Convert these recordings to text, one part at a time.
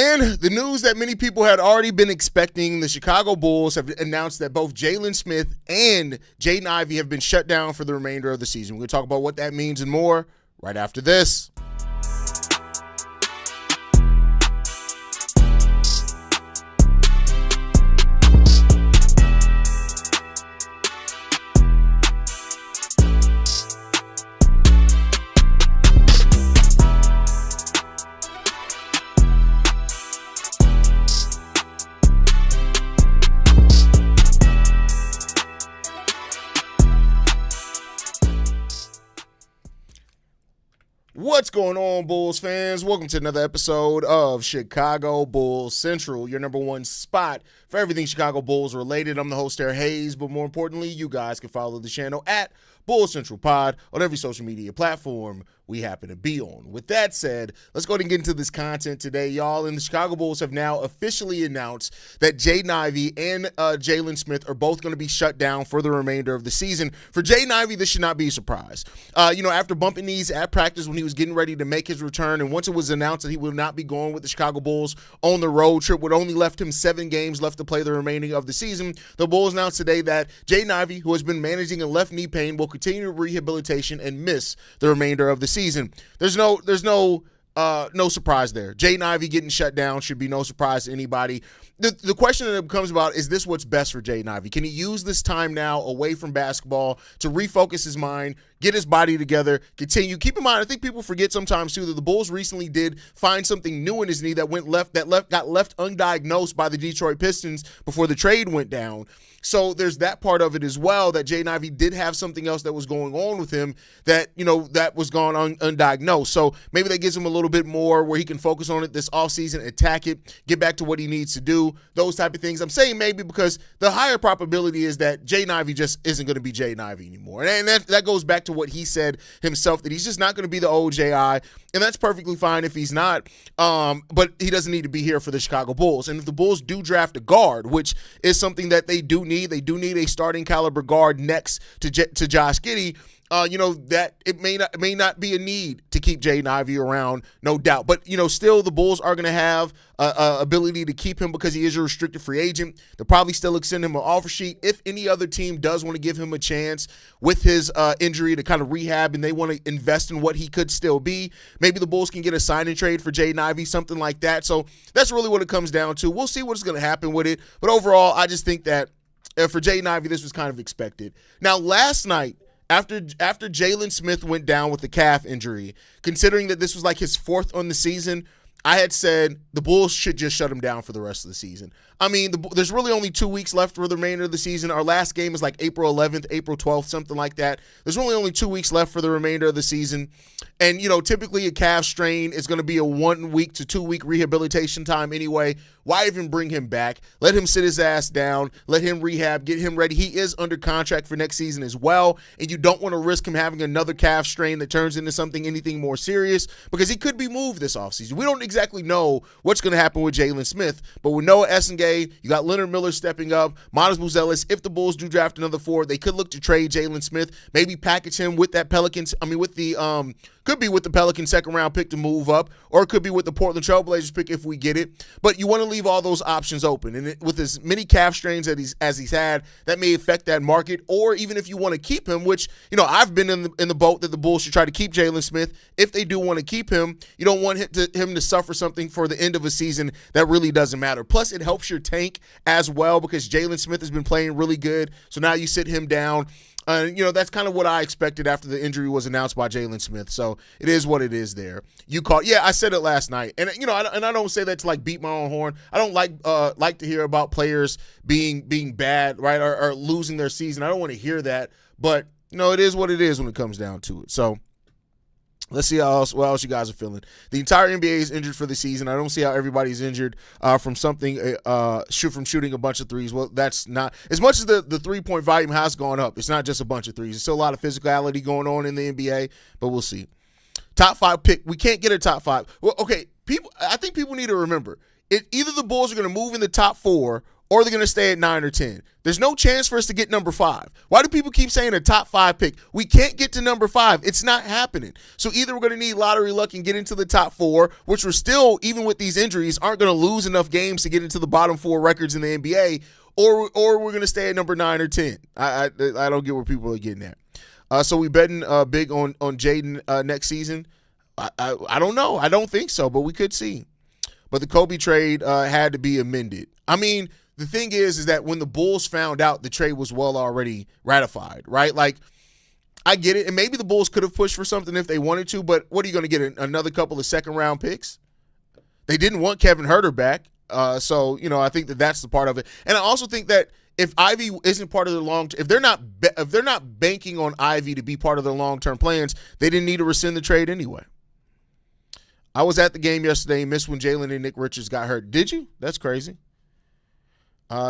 And the news that many people had already been expecting, the Chicago Bulls have announced that both Jalen Smith and Jaden Ivey have been shut down for the remainder of the season. We're going to talk about what that means and more right after this. What's going on, Bulls fans? Welcome to another episode of Chicago Bulls Central, your number one spot for everything Chicago Bulls related. I'm the host, Terry Hayes, but more importantly, you guys can follow the channel at Bulls Central Pod on every social media platform we happen to be on. With that said, let's go ahead and get into this content today, y'all. And the Chicago Bulls have now officially announced that Jaden Ivey and Jalen Smith are both going to be shut down for the remainder of the season. For Jaden Ivey, this should not be a surprise. After bumping knees at practice when he was getting ready to make his return, and once it was announced that he would not be going with the Chicago Bulls on the road trip, would only left him 7 games left to play the remaining of the season, the Bulls announced today that Jaden Ivey, who has been managing a left knee pain, will continue rehabilitation and miss the remainder of the season. There's no surprise there. Jaden Ivey getting shut down should be no surprise to anybody. The question that becomes about, is this what's best for Jaden Ivey? Can he use this time now away from basketball to refocus his mind, get his body together, continue? Keep in mind, I think people forget sometimes too that the Bulls recently did find something new in his knee that got left undiagnosed by the Detroit Pistons before the trade went down. So there's that part of it as well, that Jaden Ivey did have something else that was going on with him that was gone undiagnosed. So maybe that gives him a little bit more where he can focus on it this offseason, attack it, get back to what he needs to do, those type of things. I'm saying maybe because the higher probability is that Jaden Ivey just isn't going to be Jaden Ivey anymore. And that goes back to what he said himself, that he's just not going to be the old JI, and that's perfectly fine if he's not. But he doesn't need to be here for the Chicago Bulls. And if the Bulls do draft a guard, which is something that they do need a starting caliber guard next to Josh Giddey. That it may not be a need to keep Jaden Ivey around, no doubt. But, still the Bulls are going to have ability to keep him because he is a restricted free agent. They'll probably still extend him an offer sheet if any other team does want to give him a chance with his injury to kind of rehab, and they want to invest in what he could still be. Maybe the Bulls can get a sign and trade for Jaden Ivey, something like that. So that's really what it comes down to. We'll see what's going to happen with it. But overall, I just think that for Jaden Ivey, this was kind of expected. Now, last night, After Jalen Smith went down with the calf injury, considering that this was like his 4th on the season, I had said the Bulls should just shut him down for the rest of the season. I mean, there's really only 2 weeks left for the remainder of the season. Our last game is like April 11th, April 12th, something like that. There's really only 2 weeks left for the remainder of the season. And, typically a calf strain is going to be a 1 week to 2 week rehabilitation time anyway. Why even bring him back? Let him sit his ass down. Let him rehab. Get him ready. He is under contract for next season as well, and you don't want to risk him having another calf strain that turns into anything more serious, because he could be moved this offseason. We don't exactly know what's going to happen with Jalen Smith, but with Noah Essengay, you got Leonard Miller stepping up, Monas Buzelis. If the Bulls do draft another 4, they could look to trade Jalen Smith, maybe package him with that could be with the Pelicans second round pick to move up, or it could be with the Portland Trailblazers pick if we get it. But you want to leave all those options open. And with as many calf strains as he's had, that may affect that market. Or even if you want to keep him, which, I've been in the boat that the Bulls should try to keep Jalen Smith. If they do want to keep him, you don't want him to suffer something for the end of a season that really doesn't matter. Plus, it helps your tank as well, because Jalen Smith has been playing really good. So now you sit him down. That's kind of what I expected after the injury was announced by Jalen Smith. So it is what it is there. I said it last night. And, I don't say that to beat my own horn. I don't like to hear about players being bad, right, or losing their season. I don't want to hear that. But, it is what it is when it comes down to it. So let's see what else you guys are feeling. The entire NBA is injured for the season. I don't see how everybody's injured from shooting a bunch of threes. Well, that's not – as much as the three-point volume has gone up, it's not just a bunch of threes. There's still a lot of physicality going on in the NBA, but we'll see. Top 5 pick. We can't get a top 5. Well, okay, I think people need to remember, either the Bulls are going to move in the top 4 or they're going to stay at 9 or 10. There's no chance for us to get number 5. Why do people keep saying a top 5 pick? We can't get to number 5. It's not happening. So either we're going to need lottery luck and get into the top 4, which we're still, even with these injuries, aren't going to lose enough games to get into the bottom 4 records in the NBA, or we're going to stay at number 9 or 10. I don't get where people are getting at. So we betting big on Jaden next season? I don't know. I don't think so, but we could see. But the Kobe trade had to be amended. I mean, the thing is that when the Bulls found out, the trade was well already ratified, right? Like, I get it. And maybe the Bulls could have pushed for something if they wanted to, but what are you going to get, another couple of second-round picks? They didn't want Kevin Huerter back. So, I think that's the part of it. And I also think that if Ivy isn't part of their if they're not banking on Ivy to be part of their long-term plans, they didn't need to rescind the trade anyway. I was at the game yesterday, missed when Jalen and Nick Richards got hurt. Did you? That's crazy.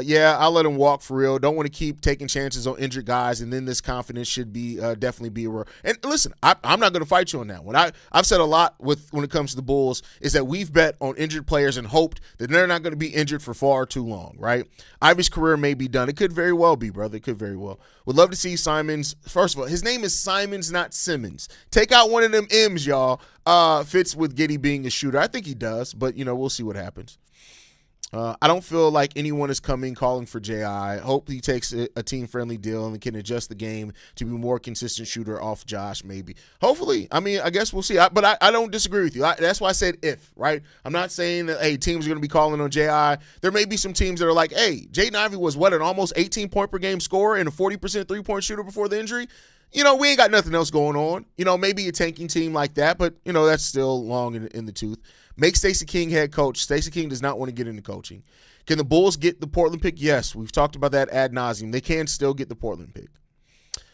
Yeah, I'll let him walk for real. Don't want to keep taking chances on injured guys, and then this confidence should be definitely be a. And listen, I'm not going to fight you on that one. I've said a lot when it comes to the Bulls is that we've bet on injured players and hoped that they're not going to be injured for far too long, right? Ivy's career may be done. It could very well be, brother. It could very well. Would love to see Simons. First of all, his name is Simons, not Simmons. Take out one of them M's, y'all. Fits with Giddey being a shooter. I think he does, but, we'll see what happens. I don't feel like anyone is calling for J.I. Hope he takes a team-friendly deal and can adjust the game to be a more consistent shooter off Josh, maybe. Hopefully. I mean, I guess we'll see. But I don't disagree with you. That's why I said if, right? I'm not saying that, hey, teams are going to be calling on J.I. There may be some teams that are like, hey, Jaden Ivey was, an almost 18-point-per-game scorer and a 40% three-point shooter before the injury? We ain't got nothing else going on. Maybe a tanking team like that, but, that's still long in the tooth. Make Stacey King head coach. Stacey King does not want to get into coaching. Can the Bulls get the Portland pick? Yes. We've talked about that ad nauseum. They can still get the Portland pick.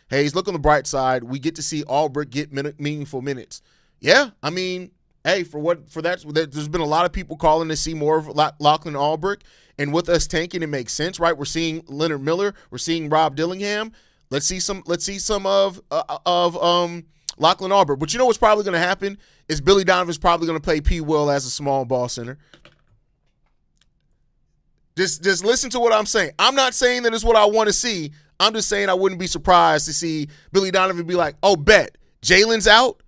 Hayes, look on the bright side. We get to see Albrecht get meaningful minutes. Yeah, I mean, hey, for that, there's been a lot of people calling to see more of Lachlan Albrecht, and with us tanking, it makes sense, right? We're seeing Leonard Miller. We're seeing Rob Dillingham. Let's see some of Lachlan Albrecht. But you know what's probably going to happen is Billy Donovan's probably going to play P. Will as a small ball center. Just listen to what I'm saying. I'm not saying that it's what I want to see. I'm just saying I wouldn't be surprised to see Billy Donovan be like, oh, bet. Jalen's out?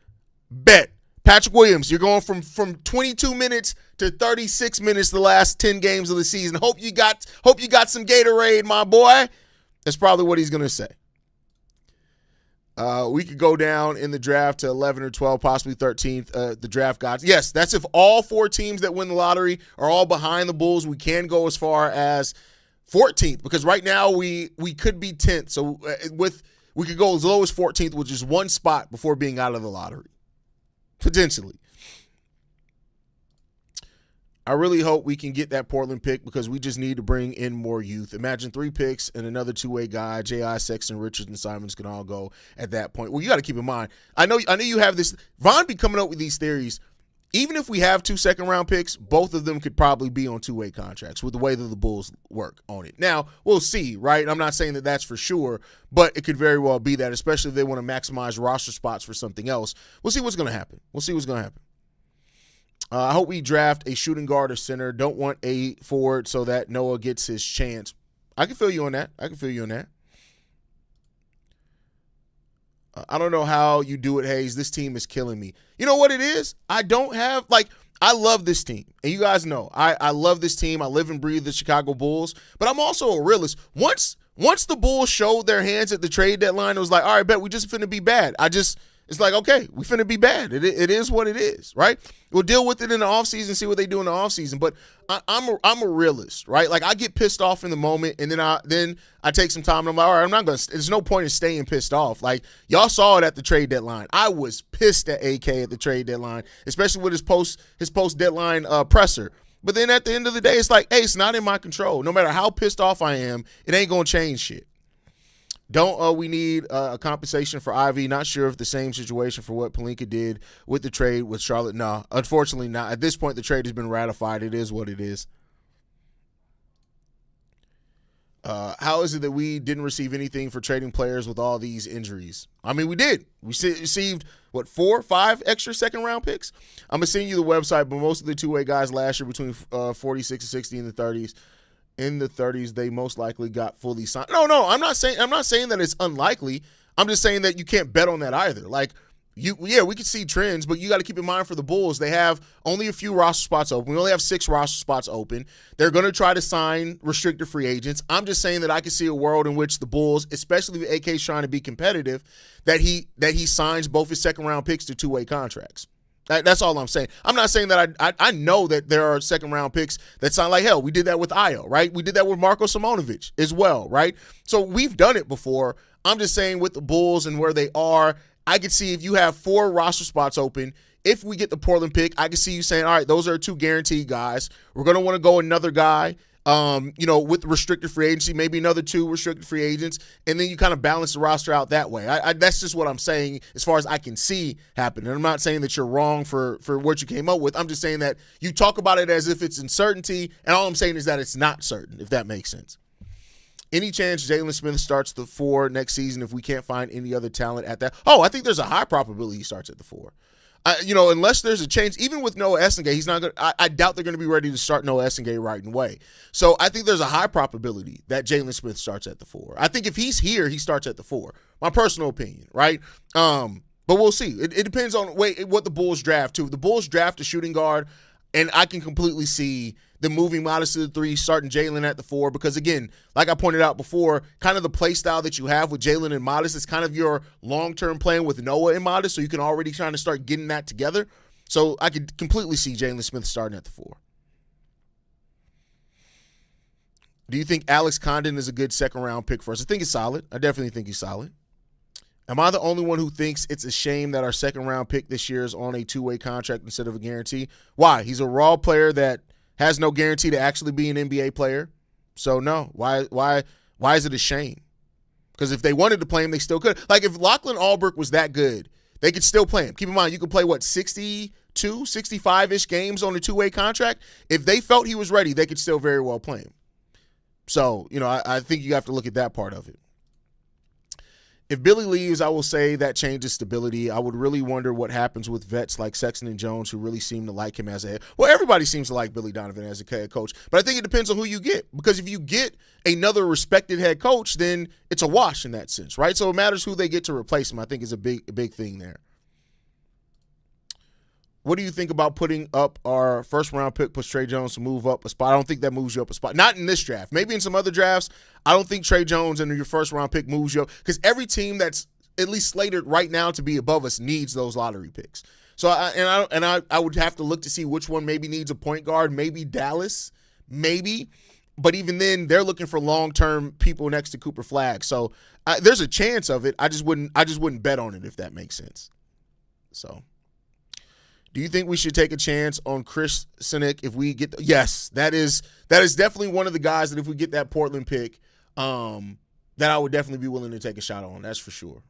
Bet. Patrick Williams, you're going from 22 minutes to 36 minutes the last 10 games of the season. Hope you got some Gatorade, my boy. That's probably what he's going to say. We could go down in the draft to 11 or 12, possibly 13th, the draft gods. Yes, that's if all 4 teams that win the lottery are all behind the Bulls. We can go as far as 14th because right now we could be 10th. So we could go as low as 14th, which is one spot before being out of the lottery, potentially. I really hope we can get that Portland pick because we just need to bring in more youth. Imagine 3 picks and another two-way guy. J.I., Sexton, Richards, and Simons can all go at that point. Well, you got to keep in mind, I know you have this. Von be coming up with these theories. Even if we have 2 second-round picks, both of them could probably be on two-way contracts with the way that the Bulls work on it. Now, we'll see, right? I'm not saying that that's for sure, but it could very well be that, especially if they want to maximize roster spots for something else. We'll see what's going to happen. I hope we draft a shooting guard or center. Don't want a forward so that Noah gets his chance. I can feel you on that. I don't know how you do it, Hayes. This team is killing me. You know what it is? I love this team. And you guys know, I love this team. I live and breathe the Chicago Bulls. But I'm also a realist. Once the Bulls showed their hands at the trade deadline, it was like, all right, bet we just finna be bad. It's like, okay, we finna be bad. It is what it is, right? We'll deal with it in the offseason, see what they do in the offseason. But I'm a realist, right? Like, I get pissed off in the moment, and then I take some time, and I'm like, all right, there's no point in staying pissed off. Like, y'all saw it at the trade deadline. I was pissed at AK at the trade deadline, especially with his post-deadline presser. But then at the end of the day, it's like, hey, it's not in my control. No matter how pissed off I am, it ain't going to change shit. Don't we need a compensation for Ivy? Not sure if the same situation for what Pelinka did with the trade with Charlotte. No, unfortunately not. At this point, the trade has been ratified. It is what it is. How is it that we didn't receive anything for trading players with all these injuries? I mean, we did. We received, 4 or 5 extra second-round picks? I'm going to send you the website, but most of the two-way guys last year between 46 and 60 in the 30s. in the 30s, they most likely got fully signed. No, I'm not saying that it's unlikely. I'm just saying that you can't bet on that either. Like, we could see trends, but you got to keep in mind for the Bulls, they have only a few roster spots open. We only have 6 roster spots open. They're going to try to sign restricted free agents. I'm just saying that I can see a world in which the Bulls, especially if AK's trying to be competitive, that he signs both his second-round picks to 2-way contracts. That's all I'm saying. I'm not saying that I know that there are second-round picks that sound like hell. We did that with Ayo, right? We did that with Marko Simonovic as well, right? So we've done it before. I'm just saying with the Bulls and where they are, I could see if you have 4 roster spots open, if we get the Portland pick, I could see you saying, all right, those are 2 guaranteed guys. We're going to want to go another guy, with restricted free agency, maybe another 2 restricted free agents, and then you kind of balance the roster out that way. That's just what I'm saying as far as I can see happen. And I'm not saying that you're wrong for what you came up with. I'm just saying that you talk about it as if it's uncertainty, and all I'm saying is that it's not certain, if that makes sense. Any chance Jalen Smith starts the 4 next season if we can't find any other talent at that? Oh, I think there's a high probability he starts at the 4. Unless there's a change, even with Noah Essengay, he's not going. I doubt they're going to be ready to start Noah Essengay right away. So I think there's a high probability that Jalen Smith starts at the 4. I think if he's here, he starts at the 4. My personal opinion, right? But we'll see. It depends on what the Bulls draft too. If the Bulls draft a shooting guard, and I can completely see them moving Modest to the 3, starting Jalen at the 4, because again, like I pointed out before, kind of the play style that you have with Jalen and Modest is kind of your long-term plan with Noah and Modest, so you can already kind of start getting that together. So I could completely see Jalen Smith starting at the 4. Do you think Alex Condon is a good second-round pick for us? I think he's solid. I definitely think he's solid. Am I the only one who thinks it's a shame that our second-round pick this year is on a 2-way contract instead of a guarantee? Why? He's a raw player that has no guarantee to actually be an NBA player. So no, why is it a shame? Because if they wanted to play him, they still could. Like if Lachlan Albrecht was that good, they could still play him. Keep in mind, you could play 62, 65-ish games on a 2-way contract. If they felt he was ready, they could still very well play him. So, I think you have to look at that part of it. If Billy leaves, I will say that changes stability. I would really wonder what happens with vets like Sexton and Jones who really seem to like him as a head. Well, everybody seems to like Billy Donovan as a head coach, but I think it depends on who you get, because if you get another respected head coach, then it's a wash in that sense, right? So it matters who they get to replace him, I think is a big thing there. What do you think about putting up our first-round pick, push Trey Jones to move up a spot? I don't think that moves you up a spot. Not in this draft. Maybe in some other drafts. I don't think Trey Jones and your first-round pick moves you up, because every team that's at least slated right now to be above us needs those lottery picks. So I would have to look to see which one maybe needs a point guard. Maybe Dallas, maybe. But even then, they're looking for long-term people next to Cooper Flagg. So there's a chance of it. I just wouldn't bet on it, if that makes sense. So. Do you think we should take a chance on Chris Sinek if we get yes, that is definitely one of the guys that if we get that Portland pick, that I would definitely be willing to take a shot on. That's for sure.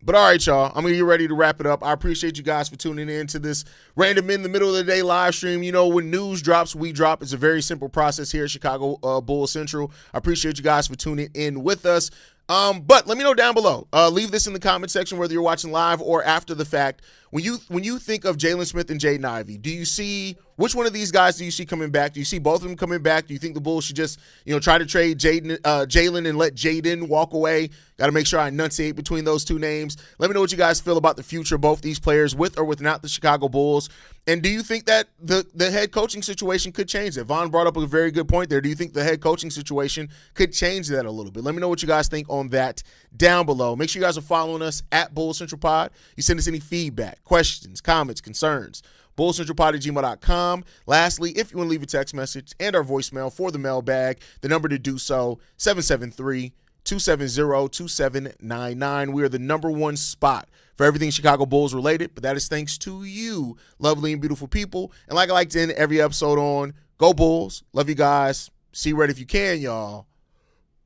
But all right, y'all, I'm going to get ready to wrap it up. I appreciate you guys for tuning in to this random in the middle of the day live stream. When news drops, we drop. It's a very simple process here at Chicago Bulls Central. I appreciate you guys for tuning in with us. But let me know down below. Leave this in the comment section, whether you're watching live or after the fact. When you think of Jalen Smith and Jaden Ivey, do you see which one of these guys do you see coming back? Do you see both of them coming back? Do you think the Bulls should just try to trade Jalen and let Jaden walk away? Got to make sure I enunciate between those two names. Let me know what you guys feel about the future of both these players, with or without the Chicago Bulls. And do you think that the head coaching situation could change that? Vaughn brought up a very good point there. Do you think the head coaching situation could change that a little bit? Let me know what you guys think on that down below. Make sure you guys are following us at Bulls Central Pod. You send us any feedback, questions, comments, concerns, bullscentralpod@gmail.com. Lastly, if you want to leave a text message and our voicemail for the mailbag, the number to do so, 773-270-2799. We are the #1 spot for everything Chicago Bulls related, but that is thanks to you, lovely and beautiful people. And like I like to end every episode on, go Bulls. Love you guys. See you right if you can, y'all.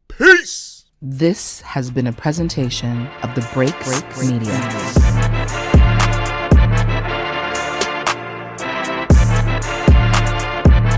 Peace. This has been a presentation of the Break Media.